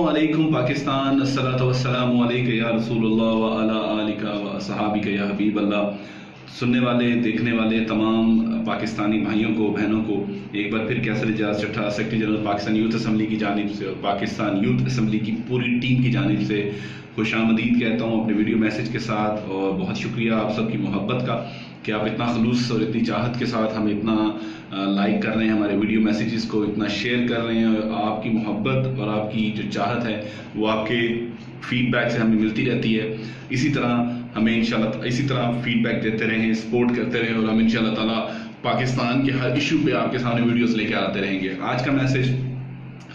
अस्सलामुअलैकुम पाकिस्तान, अस्सलातु वस्सलामु अलैका या रसूलुल्लाह व अला आलिका व असहाबिका या हबीब अल्लाह। सुनने वाले देखने वाले तमाम पाकिस्तानी भाइयों को बहनों को एक बार फिर कैसर एजाज चट्टा, secretary general Pakistan youth assembly की जानिब से और पाकिस्तान यूथ असम्बली की पूरी टीम की जानिब से खुशामदीद कहता हूँ अपने वीडियो मैसेज के साथ। और बहुत शुक्रिया आप सबकी मोहब्बत का कि आप इतना खलूस और इतनी चाहत के साथ हमें इतना लाइक कर रहे हैं, हमारे वीडियो मैसेजेस को इतना शेयर कर रहे हैं। और आपकी मोहब्बत और आपकी जो चाहत है वो आपके फीडबैक से हमें मिलती रहती है। इसी तरह हमें इंशाल्लाह इसी तरह फीडबैक देते रहें, सपोर्ट करते रहें और हम इंशाल्लाह ताला पाकिस्तान के हर इशू पे आपके सामने वीडियोस लेके आते रहेंगे। आज का मैसेज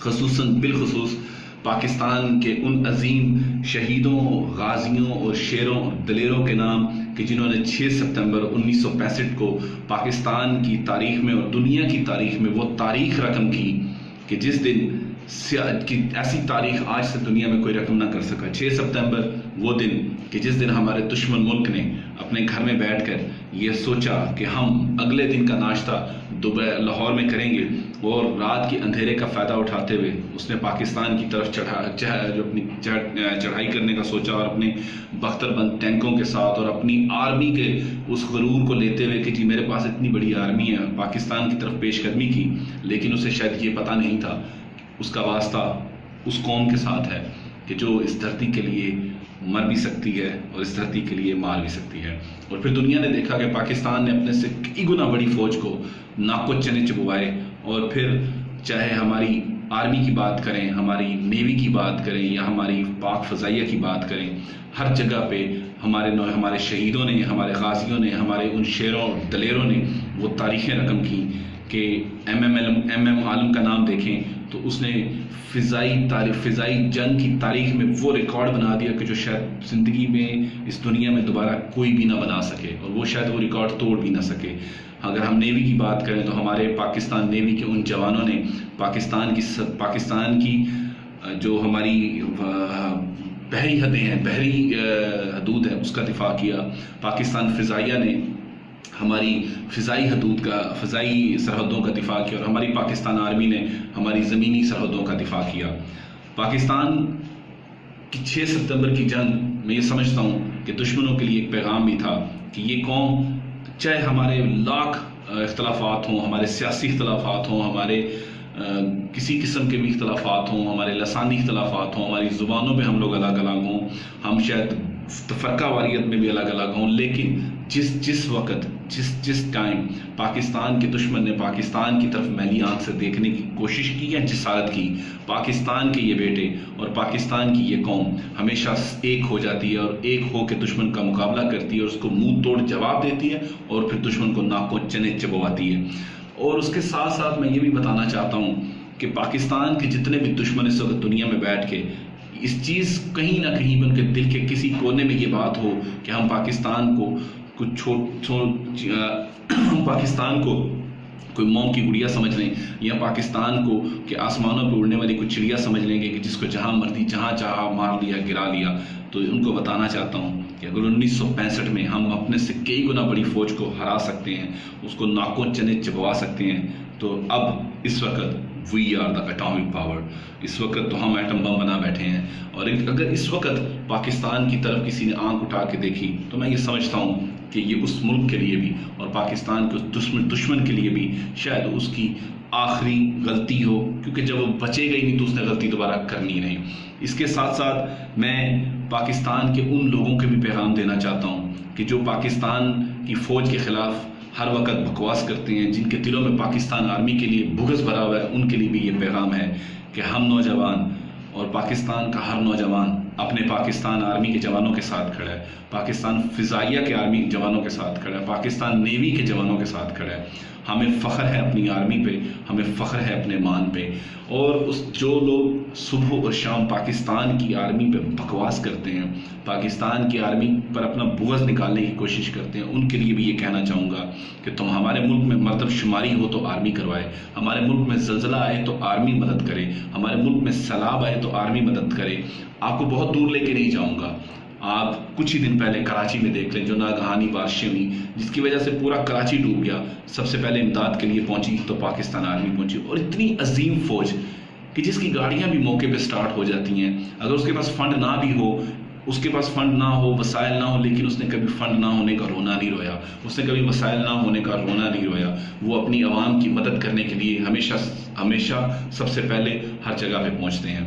खसूसन बिलखसूस पाकिस्तान के उन अजीम शहीदों, गाजियों और शेरों और दलेरों के नाम कि जिन्होंने 6 सितंबर 1965 को पाकिस्तान की तारीख में और दुनिया की तारीख में वो तारीख रकम की कि जिस दिन कि ऐसी तारीख आज से दुनिया में कोई रकम ना कर सका। 6 सितंबर वो दिन कि जिस दिन हमारे दुश्मन मुल्क ने अपने घर में बैठकर ये सोचा कि हम अगले दिन का नाश्ता दुबई लाहौर में करेंगे और रात के अंधेरे का फ़ायदा उठाते हुए उसने पाकिस्तान की तरफ जो अपनी चढ़ाई करने का सोचा और अपने बख्तरबंद टैंकों के साथ और अपनी आर्मी के उस गरूर को लेते हुए कि जी मेरे पास इतनी बड़ी आर्मी है, पाकिस्तान की तरफ पेशकदमी की। लेकिन उसे शायद ये पता नहीं था उसका वास्ता उस कौम के साथ है कि जो इस धरती के लिए मर भी सकती है और इस धरती के लिए मार भी सकती है। और फिर दुनिया ने देखा कि पाकिस्तान ने अपने से कई गुना बड़ी फौज को नाको चने चबवाए। और फिर चाहे हमारी आर्मी की बात करें, हमारी नेवी की बात करें या हमारी पाक फ़ज़ाइया की बात करें, हर जगह पे हमारे शहीदों ने, हमारे गाजियों ने, हमारे उन शेरों और दलेरों ने वो तारीखें रकम की कि एम आलम का नाम देखें तो उसने फ़िज़ाई जंग की तारीख में वो रिकॉर्ड बना दिया कि जो शायद ज़िंदगी में इस दुनिया में दोबारा कोई भी ना बना सके और वो शायद वो रिकॉर्ड तोड़ भी ना सके। अगर हम नेवी की बात करें तो हमारे पाकिस्तान नेवी के उन जवानों ने पाकिस्तान की जो हमारी बहरी हदें हैं, बहरी हदूद है, उसका दिफा किया। पाकिस्तान फ़िज़ाइया ने हमारी फ़िज़ाई सरहदों का दिफा किया और हमारी पाकिस्तान आर्मी ने हमारी ज़मीनी सरहदों का दिफा किया। पाकिस्तान की 6 सितंबर की जंग मैं ये समझता हूँ कि दुश्मनों के लिए एक पैगाम भी था कि ये कौम चाहे हमारे लाख इख्तलाफात हों, हमारे सियासी इख्तलाफात हों, हमारे किसी किस्म के भी इख्तलाफात हों, हमारे लसानी इख्तलाफात हों, हमारी ज़ुबानों पे हम लोग अलग अलग हों, हम शायद फ़रका वारियत में भी अलग अलग हों, लेकिन जिस टाइम पाकिस्तान के दुश्मन ने पाकिस्तान की तरफ मैली आंख से देखने की कोशिश की या जिसारत की, पाकिस्तान के ये बेटे और पाकिस्तान की ये कौम हमेशा एक हो जाती है और एक हो के दुश्मन का मुकाबला करती है और उसको मुंह तोड़ जवाब देती है और फिर दुश्मन को नाकों चने चबवाती है। और उसके साथ साथ मैं ये भी बताना चाहता हूँ कि पाकिस्तान के जितने भी दुश्मन इस वक्त दुनिया में बैठ के इस चीज़ कहीं ना कहीं उनके दिल के किसी कोने में ये बात हो कि हम पाकिस्तान को कुछ पाकिस्तान को कोई मोम की गुड़िया समझ लें या पाकिस्तान को कि आसमानों पर उड़ने वाली कुछ चिड़िया समझ लेंगे कि जिसको जहाँ मर्जी जहाँ चाहा मार लिया, गिरा लिया। तो उनको बताना चाहता हूँ कि अगर 1965 में हम अपने से कई गुना बड़ी फौज को हरा सकते हैं, उसको नाकों चने चबवा सकते हैं, तो अब इस वक्त we are the atomic power. इस वक्त तो हम एटम बम बना बैठे हैं। और अगर इस वक्त पाकिस्तान की तरफ किसी ने आंख उठा के देखी तो मैं ये समझता हूँ कि ये उस मुल्क के लिए भी और पाकिस्तान के दुश्मन के लिए भी शायद उसकी आखिरी गलती हो, क्योंकि जब वो बचेगा ही नहीं तो उसने गलती दोबारा करनी नहीं। इसके साथ साथ मैं पाकिस्तान के उन लोगों के भी पैगाम देना चाहता हूँ कि जो पाकिस्तान की फ़ौज के ख़िलाफ़ हर वक्त बकवास करते हैं, जिनके दिलों में पाकिस्तान आर्मी के लिए बुग़्ज़ भरा हुआ है, उनके लिए भी ये पैगाम है कि हम नौजवान और पाकिस्तान का हर नौजवान अपने पाकिस्तान आर्मी के जवानों के साथ खड़ा है, पाकिस्तान फ़िज़ाइया के आर्मी जवानों के साथ खड़ा है, पाकिस्तान नेवी के जवानों के साथ खड़ा है। हमें फ़ख्र है अपनी आर्मी पे, हमें फ़ख्र है अपने मान पे। और जो लोग सुबह और शाम पाकिस्तान की आर्मी पे बकवास करते हैं, पाकिस्तान की आर्मी पर अपना बुग़्ज़ निकालने की कोशिश करते हैं, उनके लिए भी ये कहना चाहूँगा कि तुम हमारे मुल्क में मरदमशुमारी हो तो आर्मी करवाए, हमारे मुल्क में ज़लज़ला आए तो आर्मी मदद करे, हमारे मुल्क में सैलाब आए तो आर्मी मदद करे। आपको बहुत दूर लेके नहीं जाऊँगा, आप कुछ ही दिन पहले कराची में देख लें जो नागहानी बारिशें हुई जिसकी वजह से पूरा कराची डूब गया। सबसे पहले इमदाद के लिए पहुंची तो पाकिस्तान आर्मी पहुंची और इतनी अजीम फौज کہ جس کی گاڑیاں بھی موقع پہ سٹارٹ ہو جاتی ہیں، اگر اس کے پاس فنڈ نہ بھی ہو، اس کے پاس فنڈ نہ ہو، وسائل نہ ہو، لیکن اس نے کبھی فنڈ نہ ہونے کا رونا نہیں رویا، اس نے کبھی وسائل نہ ہونے کا رونا نہیں رویا، وہ اپنی عوام کی مدد کرنے کے لیے ہمیشہ سب سے پہلے ہر جگہ پہ پہنچتے ہیں۔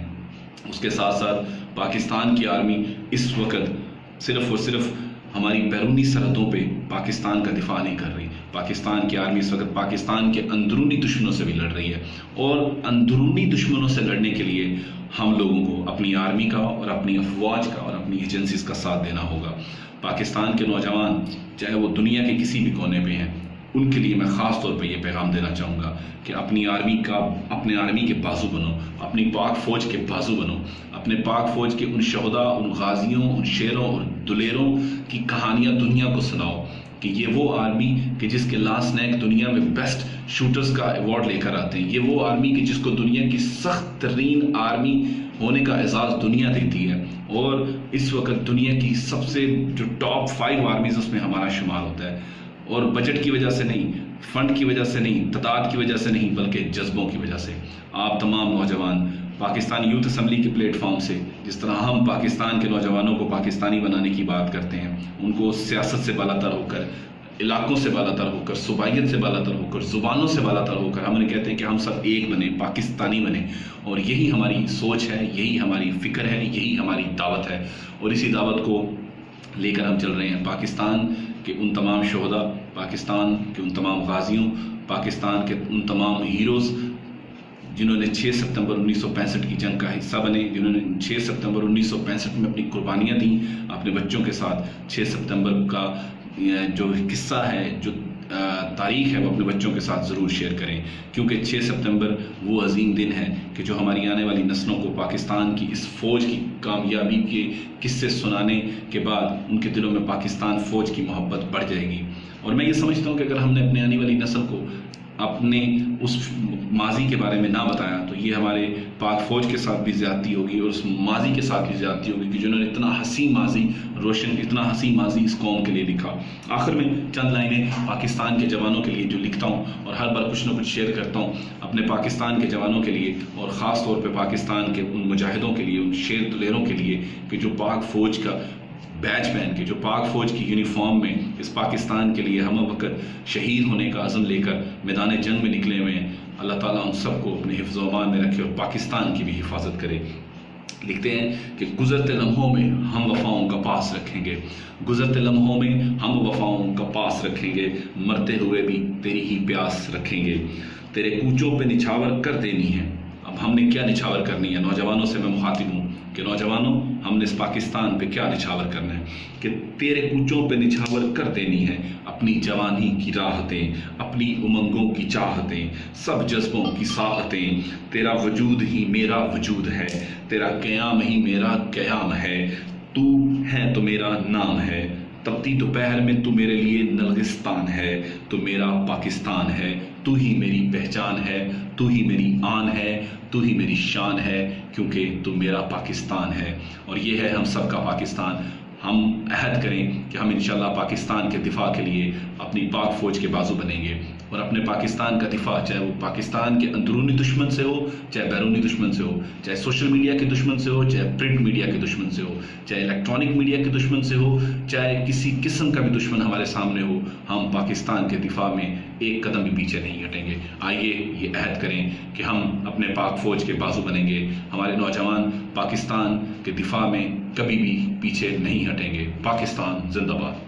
اس کے ساتھ ساتھ پاکستان کی آرمی اس وقت صرف اور صرف ہماری بیرونی سرحدوں پہ پاکستان کا دفاع نہیں کر رہی، پاکستان کی آرمی اس وقت پاکستان کے اندرونی دشمنوں سے بھی لڑ رہی ہے، اور اندرونی دشمنوں سے لڑنے کے لیے ہم لوگوں کو اپنی آرمی کا اور اپنی افواج کا اور اپنی ایجنسیز کا ساتھ دینا ہوگا۔ پاکستان کے نوجوان چاہے وہ دنیا کے کسی بھی کونے پہ ہیں، ان کے لیے میں خاص طور پہ یہ پیغام دینا چاہوں گا کہ اپنے آرمی کے بازو بنو، اپنی پاک فوج کے بازو بنو، اپنے پاک فوج کے ان شہداء، ان غازیوں، ان شیروں اور دلیروں کی کہانیاں دنیا کو سناؤ کہ یہ وہ آرمی کہ جس کے لانس نیک دنیا میں بیسٹ شوٹرز کا ایوارڈ لے کر آتے ہیں، یہ وہ آرمی کہ جس کو دنیا کی سخت ترین آرمی ہونے کا اعزاز دنیا دیتی ہے، اور اس وقت دنیا کی سب سے جو ٹاپ 5 آرمیز اس میں ہمارا شمار ہوتا ہے، اور بجٹ کی وجہ سے نہیں، فنڈ کی وجہ سے نہیں، تعداد کی وجہ سے نہیں، بلکہ جذبوں کی وجہ سے۔ آپ تمام نوجوان پاکستان یوتھ اسمبلی کے پلیٹ فارم سے، جس طرح ہم پاکستان کے نوجوانوں کو پاکستانی بنانے کی بات کرتے ہیں، ان کو سیاست سے بالاتر ہو کر، علاقوں سے بالاتر ہو کر، صوبائیت سے بالاتر ہو کر، زبانوں سے بالاتر ہو کر ہم انہیں کہتے ہیں کہ ہم سب ایک بنیں، پاکستانی بنیں، اور یہی ہماری سوچ ہے، یہی ہماری فکر ہے، یہی ہماری دعوت ہے، اور اسی دعوت کو لے کر ہم چل رہے ہیں۔ پاکستان کے ان تمام شہداء، پاکستان کے ان تمام غازیوں، پاکستان کے ان تمام ہیروز جنہوں نے 6 ستمبر 1965 کی جنگ کا حصہ بنے، جنہوں نے 6 ستمبر 1965 میں اپنی قربانیاں دیں اپنے بچوں کے ساتھ، 6 ستمبر کا جو قصہ ہے، جو تاریخ ہے، وہ اپنے بچوں کے ساتھ ضرور شیئر کریں، کیونکہ 6 ستمبر وہ عظیم دن ہے کہ جو ہماری آنے والی نسلوں کو پاکستان کی اس فوج کی کامیابی کے قصے سنانے کے بعد ان کے دلوں میں پاکستان فوج کی محبت بڑھ جائے گی۔ اور میں یہ سمجھتا ہوں کہ اگر ہم نے اپنے آنے والی نسل کو اپنے اس ماضی کے بارے میں نہ بتایا تو یہ ہمارے پاک فوج کے ساتھ بھی زیادتی ہوگی، اور اس ماضی کے ساتھ بھی زیادتی ہوگی کہ جنہوں نے اتنا حسین ماضی اس قوم کے لیے لکھا۔ آخر میں چند لائنیں پاکستان کے جوانوں کے لیے جو لکھتا ہوں، اور ہر بار کچھ نہ کچھ شیئر کرتا ہوں اپنے پاکستان کے جوانوں کے لیے، اور خاص طور پہ پاکستان کے ان مجاہدوں کے لیے، ان شیر دلیروں کے لیے کہ جو پاک فوج کا بیج پہن کے، جو پاک فوج کی یونیفارم میں اس پاکستان کے لیے ہم وقت شہید ہونے کا عزم لے کر میدان جنگ میں نکلے ہوئے ہیں۔ اللہ تعالیٰ ان سب کو اپنے حفظ و امان میں رکھے اور پاکستان کی بھی حفاظت کرے۔ لکھتے ہیں کہ گزرتے لمحوں میں ہم وفاؤں کا پاس رکھیں گے، گزرتے لمحوں میں ہم وفاؤں کا پاس رکھیں گے، مرتے ہوئے بھی تیری ہی پیاس رکھیں گے، تیرے کوچوں پہ نچھاور کر دینی ہے۔ اب ہم نے کیا نچھاور کرنی ہے؟ نوجوانوں سے میں مخاطب ہوں کہ نوجوانوں، ہم نے اس پاکستان پہ کیا نچھاور کرنا ہے کہ تیرے کوچوں پہ نچھاور کر دینی ہے اپنی جوانی کی راحتیں، اپنی امنگوں کی چاہتیں، سب جذبوں کی ساحتیں، تیرا وجود ہی میرا وجود ہے، تیرا قیام ہی میرا قیام ہے، تو ہے تو میرا نام ہے، تپتی دوپہر میں تو میرے لیے نلگستان ہے، تو میرا پاکستان ہے، تو ہی میری پہچان ہے، تو ہی میری آن ہے، تو ہی میری شان ہے، کیونکہ تو میرا پاکستان ہے۔ اور یہ ہے ہم سب کا پاکستان۔ ہم عہد کریں کہ ہم انشاءاللہ پاکستان کے دفاع کے لیے اپنی پاک فوج کے بازو بنیں گے، اور اپنے پاکستان کا دفاع چاہے وہ پاکستان کے اندرونی دشمن سے ہو، چاہے بیرونی دشمن سے ہو، چاہے سوشل میڈیا کے دشمن سے ہو، چاہے پرنٹ میڈیا کے دشمن سے ہو، چاہے الیکٹرانک میڈیا کے دشمن سے ہو، چاہے کسی قسم کا بھی دشمن ہمارے سامنے ہو، ہم پاکستان کے دفاع میں ایک قدم بھی پیچھے نہیں ہٹیں گے۔ آئیے یہ عہد کریں کہ ہم اپنے پاک فوج کے بازو بنیں گے، ہمارے نوجوان پاکستان کے دفاع میں کبھی بھی پیچھے نہیں ہٹیں گے۔ پاکستان زندہ باد۔